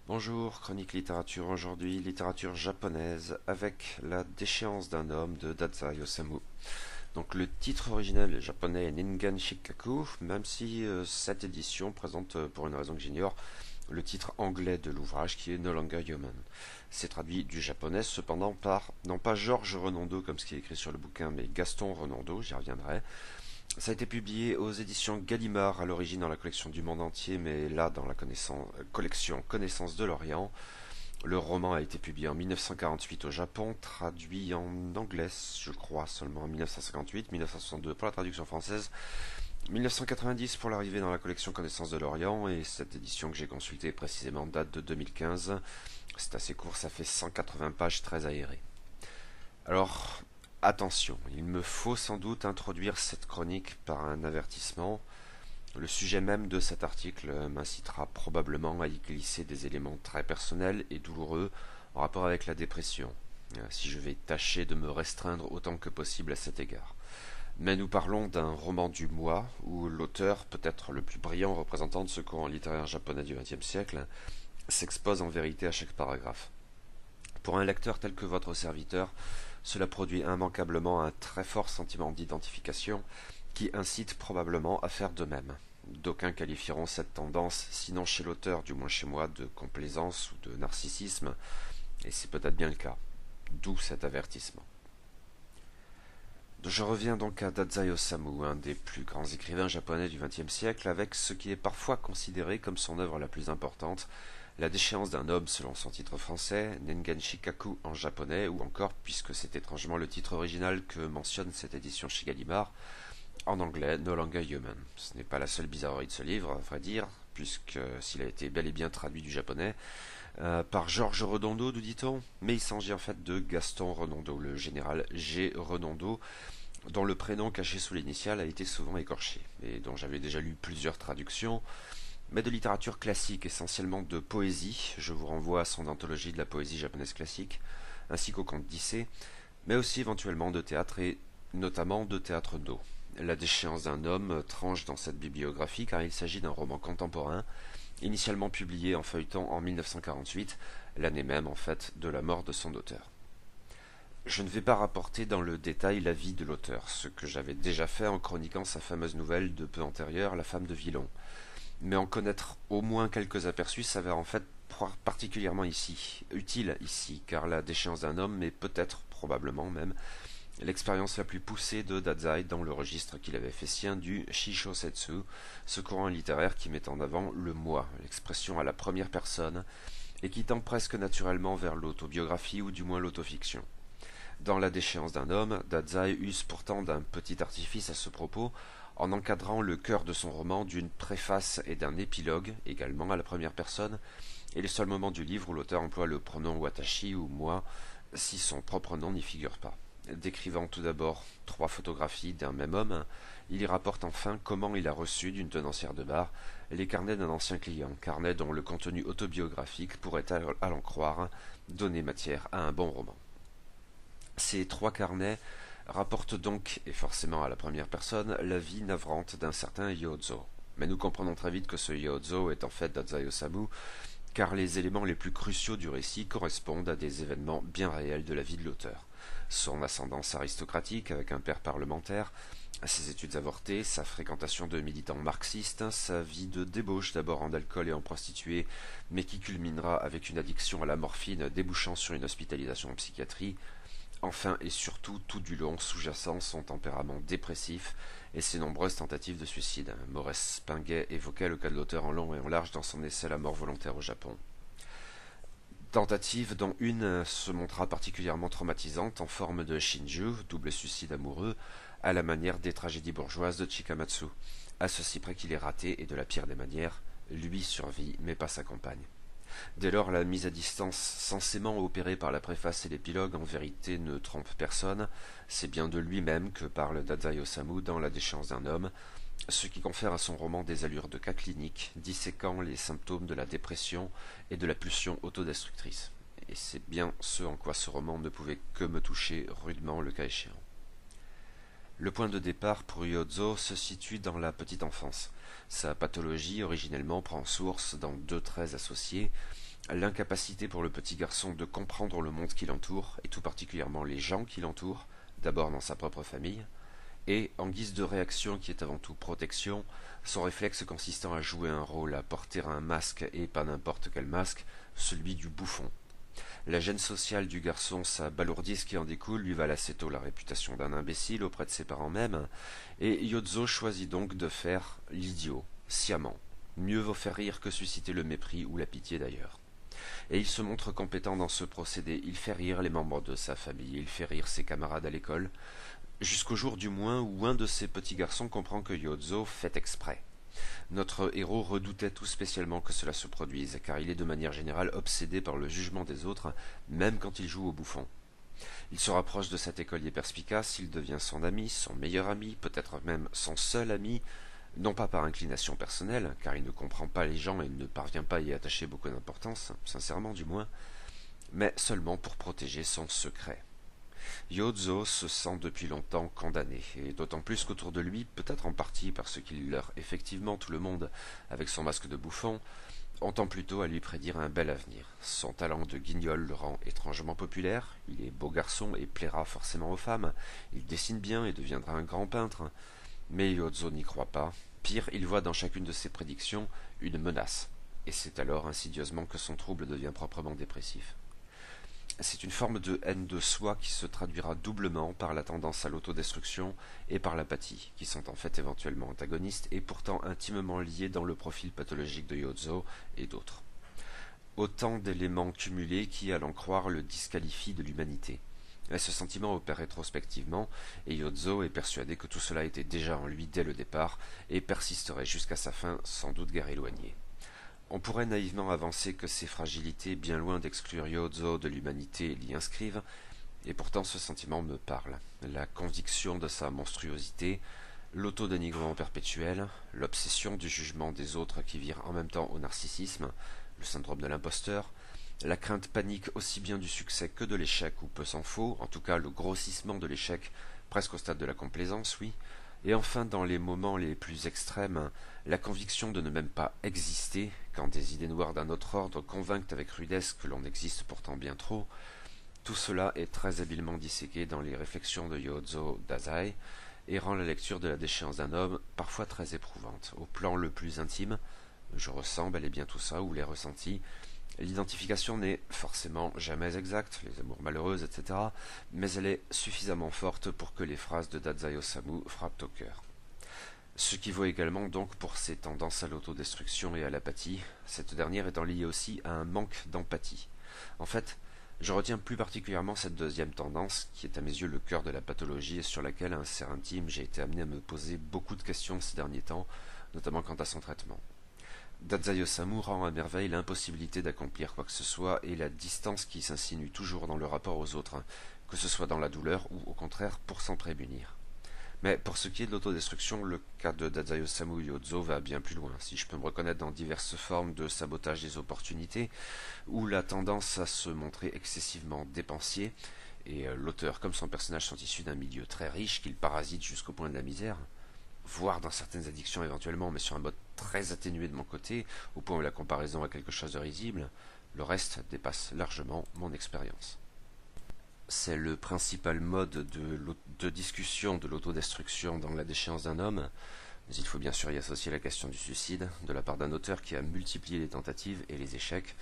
Bonjour, chronique littérature aujourd'hui, littérature japonaise avec La déchéance d'un homme de Dazai Osamu. Donc le titre original japonais est Ningen Shikaku, même si cette édition présente, pour une raison que j'ignore, le titre anglais de l'ouvrage qui est No Longer Human. C'est traduit du japonais cependant par, non pas Georges Renando comme ce qui est écrit sur le bouquin, mais Gaston Renando, j'y reviendrai. Ça a été publié aux éditions Gallimard à l'origine dans la collection du monde entier, mais là dans la collection Connaissance de l'Orient. Le roman a été publié en 1948 au Japon, traduit en anglais, je crois, seulement en 1958, 1962 pour la traduction française, 1990 pour l'arrivée dans la collection Connaissance de l'Orient, et cette édition que j'ai consultée précisément date de 2015. C'est assez court, ça fait 180 pages très aérées. Alors, attention, il me faut sans doute introduire cette chronique par un avertissement. Le sujet même de cet article m'incitera probablement à y glisser des éléments très personnels et douloureux en rapport avec la dépression, si je vais tâcher de me restreindre autant que possible à cet égard. Mais nous parlons d'un roman du mois où l'auteur, peut-être le plus brillant représentant de ce courant littéraire japonais du XXe siècle, s'expose en vérité à chaque paragraphe. Pour un lecteur tel que votre serviteur, cela produit immanquablement un très fort sentiment d'identification qui incite probablement à faire de même. D'aucuns qualifieront cette tendance, sinon chez l'auteur, du moins chez moi, de complaisance ou de narcissisme, et c'est peut-être bien le cas. D'où cet avertissement. Je reviens donc à Dazai Osamu, un des plus grands écrivains japonais du XXe siècle, avec ce qui est parfois considéré comme son œuvre la plus importante, La déchéance d'un homme selon son titre français, Ningen Shikaku en japonais, ou encore, puisque c'est étrangement le titre original que mentionne cette édition chez Gallimard, en anglais, No Longer Human. Ce n'est pas la seule bizarrerie de ce livre, à vrai dire, puisque s'il a été bel et bien traduit du japonais, par Georges Redondo, nous dit-on, mais il s'agit en fait de Gaston Redondo, le général G. Redondo, dont le prénom caché sous l'initiale a été souvent écorché, et dont j'avais déjà lu plusieurs traductions, mais de littérature classique, essentiellement de poésie. Je vous renvoie à son anthologie de la poésie japonaise classique, ainsi qu'au conte d'Issée, mais aussi éventuellement de théâtre et notamment de théâtre d'eau. La déchéance d'un homme tranche dans cette bibliographie car il s'agit d'un roman contemporain, initialement publié en feuilleton en 1948, l'année même en fait de la mort de son auteur. Je ne vais pas rapporter dans le détail la vie de l'auteur, ce que j'avais déjà fait en chroniquant sa fameuse nouvelle de peu antérieure, La femme de Villon. Mais en connaître au moins quelques aperçus s'avère en fait particulièrement utile ici, car la déchéance d'un homme est peut-être, probablement même, l'expérience la plus poussée de Dazai dans le registre qu'il avait fait sien du Shishosetsu, ce courant littéraire qui met en avant le moi, l'expression à la première personne, et qui tend presque naturellement vers l'autobiographie ou du moins l'autofiction. Dans La déchéance d'un homme, Dazai use pourtant d'un petit artifice à ce propos, en encadrant le cœur de son roman d'une préface et d'un épilogue, également à la première personne, et le seul moment du livre où l'auteur emploie le pronom watashi ou moi, si son propre nom n'y figure pas. Décrivant tout d'abord 3 photographies d'un même homme, il y rapporte enfin comment il a reçu d'une tenancière de bar les carnets d'un ancien client, carnets dont le contenu autobiographique pourrait, à l'en croire, donner matière à un bon roman. Ces 3 carnets rapportent donc, et forcément à la première personne, la vie navrante d'un certain Yozo. Mais nous comprenons très vite que ce Yozo est en fait Dazai Osamu, car les éléments les plus cruciaux du récit correspondent à des événements bien réels de la vie de l'auteur. Son ascendance aristocratique avec un père parlementaire, ses études avortées, sa fréquentation de militants marxistes, sa vie de débauche d'abord en alcool et en prostituée, mais qui culminera avec une addiction à la morphine débouchant sur une hospitalisation en psychiatrie. Enfin et surtout, tout du long sous-jacent son tempérament dépressif et ses nombreuses tentatives de suicide. Maurice Pinguet évoquait le cas de l'auteur en long et en large dans son essai La mort volontaire au Japon. Tentative dont une se montra particulièrement traumatisante en forme de Shinju, double suicide amoureux, à la manière des tragédies bourgeoises de Chikamatsu, à ceci près qu'il est raté et de la pire des manières, lui survit mais pas sa compagne. Dès lors, la mise à distance censément opérée par la préface et l'épilogue en vérité ne trompe personne, c'est bien de lui-même que parle Dazai Osamu dans La déchéance d'un homme, ce qui confère à son roman des allures de cas clinique, disséquant les symptômes de la dépression et de la pulsion autodestructrice. Et c'est bien ce en quoi ce roman ne pouvait que me toucher rudement le cas échéant. Le point de départ pour Yozo se situe dans la petite enfance. Sa pathologie originellement prend source dans 2 traits associés, L'incapacité pour le petit garçon de comprendre le monde qui l'entoure, et tout particulièrement les gens qui l'entourent, d'abord dans sa propre famille, et, en guise de réaction qui est avant tout protection, son réflexe consistant à jouer un rôle, à porter un masque, et pas n'importe quel masque, celui du bouffon. La gêne sociale du garçon, sa balourdise qui en découle, lui valent assez tôt la réputation d'un imbécile auprès de ses parents même, et Yozo choisit donc de faire l'idiot, sciemment. Mieux vaut faire rire que susciter le mépris ou la pitié d'ailleurs. Et il se montre compétent dans ce procédé, il fait rire les membres de sa famille, il fait rire ses camarades à l'école, jusqu'au jour du moins où un de ces petits garçons comprend que Yozo fait exprès. Notre héros redoutait tout spécialement que cela se produise, car il est de manière générale obsédé par le jugement des autres, même quand il joue au bouffon. Il se rapproche de cet écolier perspicace, il devient son ami, son meilleur ami, peut-être même son seul ami, non pas par inclination personnelle, car il ne comprend pas les gens et ne parvient pas à y attacher beaucoup d'importance, sincèrement du moins, mais seulement pour protéger son secret. Yozo se sent depuis longtemps condamné, et d'autant plus qu'autour de lui, peut-être en partie parce qu'il leurre effectivement tout le monde avec son masque de bouffon, on tend plutôt à lui prédire un bel avenir. Son talent de guignol le rend étrangement populaire, il est beau garçon et plaira forcément aux femmes, il dessine bien et deviendra un grand peintre, mais Yozo n'y croit pas. Pire, il voit dans chacune de ses prédictions une menace, et c'est alors insidieusement que son trouble devient proprement dépressif. C'est une forme de haine de soi qui se traduira doublement par la tendance à l'autodestruction et par l'apathie, qui sont en fait éventuellement antagonistes et pourtant intimement liés dans le profil pathologique de Yozo et d'autres. Autant d'éléments cumulés qui, à l'en croire, le disqualifient de l'humanité. Mais ce sentiment opère rétrospectivement, et Yozo est persuadé que tout cela était déjà en lui dès le départ, et persisterait jusqu'à sa fin, sans doute guère éloignée. On pourrait naïvement avancer que ces fragilités, bien loin d'exclure Yozo de l'humanité, l'y inscrivent, et pourtant ce sentiment me parle. La conviction de sa monstruosité, l'autodénigrement perpétuel, l'obsession du jugement des autres qui vire en même temps au narcissisme, le syndrome de l'imposteur, la crainte panique aussi bien du succès que de l'échec, ou peu s'en faut, en tout cas le grossissement de l'échec, presque au stade de la complaisance, oui, et enfin, dans les moments les plus extrêmes, la conviction de ne même pas exister, quand des idées noires d'un autre ordre convainquent avec rudesse que l'on existe pourtant bien trop, tout cela est très habilement disséqué dans les réflexions de Yozo Dazai, et rend la lecture de la déchéance d'un homme parfois très éprouvante. Au plan le plus intime, je ressens bel et bien tout ça, ou l'ai ressenti. L'identification n'est forcément jamais exacte, les amours malheureuses, etc., mais elle est suffisamment forte pour que les phrases de Dazai Osamu frappent au cœur. Ce qui vaut également donc pour ses tendances à l'autodestruction et à l'apathie, cette dernière étant liée aussi à un manque d'empathie. En fait, je retiens plus particulièrement cette deuxième tendance, qui est à mes yeux le cœur de la pathologie et sur laquelle, à un certain intime, j'ai été amené à me poser beaucoup de questions ces derniers temps, notamment quant à son traitement. Dazai Osamu rend à merveille l'impossibilité d'accomplir quoi que ce soit et la distance qui s'insinue toujours dans le rapport aux autres, que ce soit dans la douleur ou au contraire pour s'en prémunir. Mais pour ce qui est de l'autodestruction, le cas de Dazai Osamu Yozo va bien plus loin, si je peux me reconnaître dans diverses formes de sabotage des opportunités, ou la tendance à se montrer excessivement dépensier, et l'auteur comme son personnage sont issus d'un milieu très riche qu'il parasite jusqu'au point de la misère, voire dans certaines addictions éventuellement, mais sur un mode très atténué de mon côté, au point où la comparaison a quelque chose de risible, le reste dépasse largement mon expérience. C'est le principal mode de discussion de l'autodestruction dans la déchéance d'un homme, mais il faut bien sûr y associer la question du suicide, de la part d'un auteur qui a multiplié les tentatives et les échecs,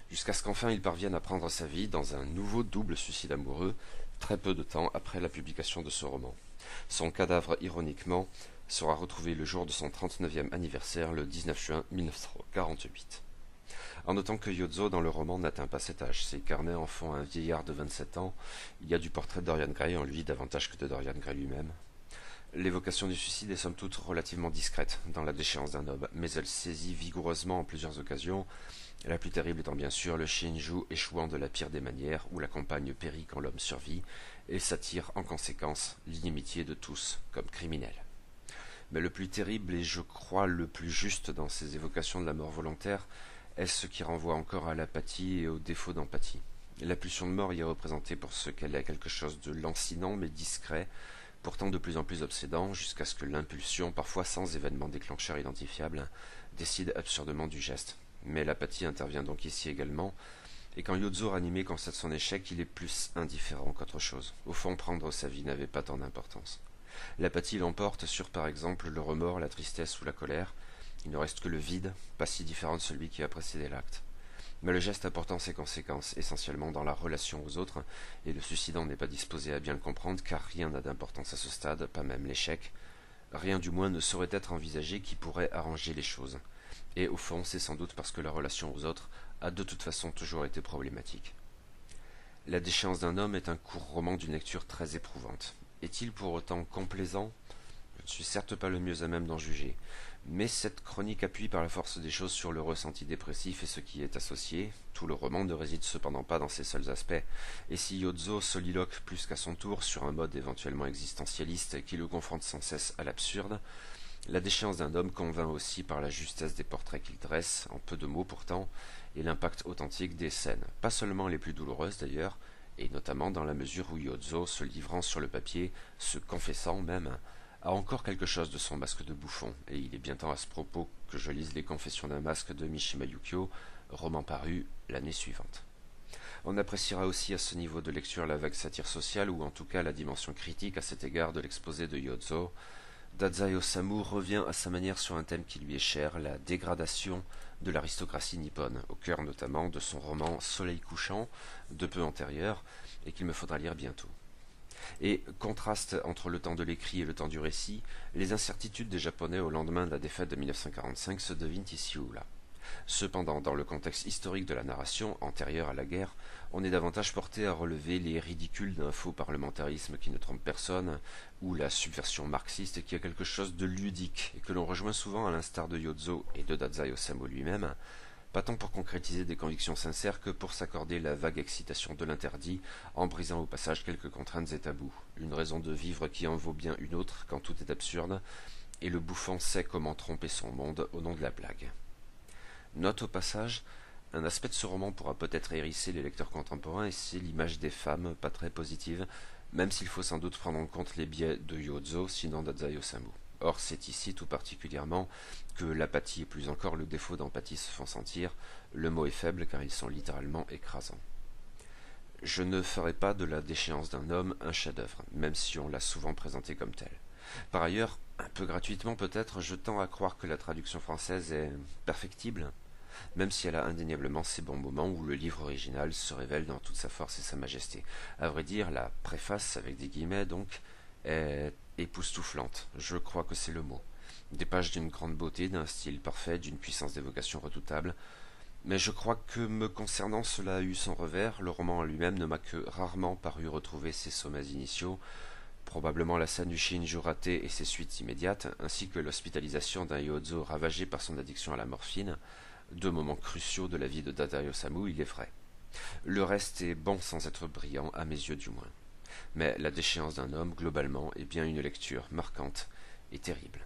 jusqu'à ce qu'enfin il parvienne à prendre sa vie dans un nouveau double suicide amoureux, très peu de temps après la publication de ce roman. Son cadavre, ironiquement, sera retrouvé le jour de son 39e anniversaire, le 19 juin 1948. En notant que Yozo dans le roman n'atteint pas cet âge, ses carnets en font un vieillard de 27 ans, il y a du portrait de Dorian Gray en lui davantage que de Dorian Gray lui-même. L'évocation du suicide est somme toute relativement discrète dans la déchéance d'un homme, mais elle saisit vigoureusement en plusieurs occasions, la plus terrible étant bien sûr le Shinju échouant de la pire des manières, où la compagne périt quand l'homme survit, et s'attire en conséquence l'inimitié de tous comme criminel. Mais le plus terrible et je crois le plus juste dans ces évocations de la mort volontaire est ce qui renvoie encore à l'apathie et au défaut d'empathie. La pulsion de mort y est représentée pour ce qu'elle est quelque chose de lancinant mais discret, pourtant de plus en plus obsédant, jusqu'à ce que l'impulsion, parfois sans événement déclencheur identifiable, décide absurdement du geste. Mais l'apathie intervient donc ici également, et quand Yozo ranimé constate son échec, il est plus indifférent qu'autre chose. Au fond, prendre sa vie n'avait pas tant d'importance. L'apathie l'emporte sur, par exemple, le remords, la tristesse ou la colère. Il ne reste que le vide, pas si différent de celui qui a précédé l'acte. Mais le geste apportant ses conséquences, essentiellement dans la relation aux autres, et le suicidant n'est pas disposé à bien le comprendre, car rien n'a d'importance à ce stade, pas même l'échec. Rien du moins ne saurait être envisagé qui pourrait arranger les choses. Et au fond, c'est sans doute parce que la relation aux autres a de toute façon toujours été problématique. La déchéance d'un homme est un court roman d'une lecture très éprouvante. Est-il pour autant complaisant? Je ne suis certes pas le mieux à même d'en juger, mais cette chronique appuie par la force des choses sur le ressenti dépressif et ce qui y est associé. Tout le roman ne réside cependant pas dans ses seuls aspects, et si Yozo soliloque plus qu'à son tour sur un mode éventuellement existentialiste qui le confronte sans cesse à l'absurde, la déchéance d'un homme convainc aussi par la justesse des portraits qu'il dresse, en peu de mots pourtant, et l'impact authentique des scènes, pas seulement les plus douloureuses d'ailleurs, et notamment dans la mesure où Yozo, se livrant sur le papier, se confessant même, a encore quelque chose de son masque de bouffon, et il est bien temps à ce propos que je lise Les Confessions d'un masque de Mishima Yukio, roman paru l'année suivante. On appréciera aussi à ce niveau de lecture la vague satire sociale, ou en tout cas la dimension critique à cet égard de l'exposé de Yozo. Dazai Osamu revient à sa manière sur un thème qui lui est cher, la dégradation de l'aristocratie nippone, au cœur notamment de son roman Soleil couchant, de peu antérieur, et qu'il me faudra lire bientôt. Et contraste entre le temps de l'écrit et le temps du récit, les incertitudes des Japonais au lendemain de la défaite de 1945 se devinent ici ou là. Cependant, dans le contexte historique de la narration, antérieure à la guerre, on est davantage porté à relever les ridicules d'un faux parlementarisme qui ne trompe personne, ou la subversion marxiste qui a quelque chose de ludique, et que l'on rejoint souvent à l'instar de Yozo et de Dazai Osamu lui-même, pas tant pour concrétiser des convictions sincères que pour s'accorder la vague excitation de l'interdit, en brisant au passage quelques contraintes et tabous, une raison de vivre qui en vaut bien une autre quand tout est absurde, et le bouffon sait comment tromper son monde au nom de la blague. Note au passage, un aspect de ce roman pourra peut-être hérisser les lecteurs contemporains, et c'est l'image des femmes, pas très positive, même s'il faut sans doute prendre en compte les biais de Yozo, sinon Dazai Osamu. Or, c'est ici tout particulièrement que l'apathie et plus encore le défaut d'empathie se font sentir. Le mot est faible car ils sont littéralement écrasants. Je ne ferai pas de La déchéance d'un homme un chef-d'œuvre, même si on l'a souvent présenté comme tel. Par ailleurs, un peu gratuitement peut-être, je tends à croire que la traduction française est perfectible, même si elle a indéniablement ses bons moments où le livre original se révèle dans toute sa force et sa majesté. À vrai dire, la préface, avec des guillemets donc, est époustouflante, je crois que c'est le mot. Des pages d'une grande beauté, d'un style parfait, d'une puissance d'évocation redoutable. Mais je crois que me concernant cela a eu son revers, le roman en lui-même ne m'a que rarement paru retrouver ses sommets initiaux, probablement la scène du Shinju raté et ses suites immédiates, ainsi que l'hospitalisation d'un Yozo ravagé par son addiction à la morphine, deux moments cruciaux de la vie de Dazai Osamu, il est vrai. Le reste est bon sans être brillant, à mes yeux du moins. Mais La déchéance d'un homme, globalement, est bien une lecture marquante et terrible.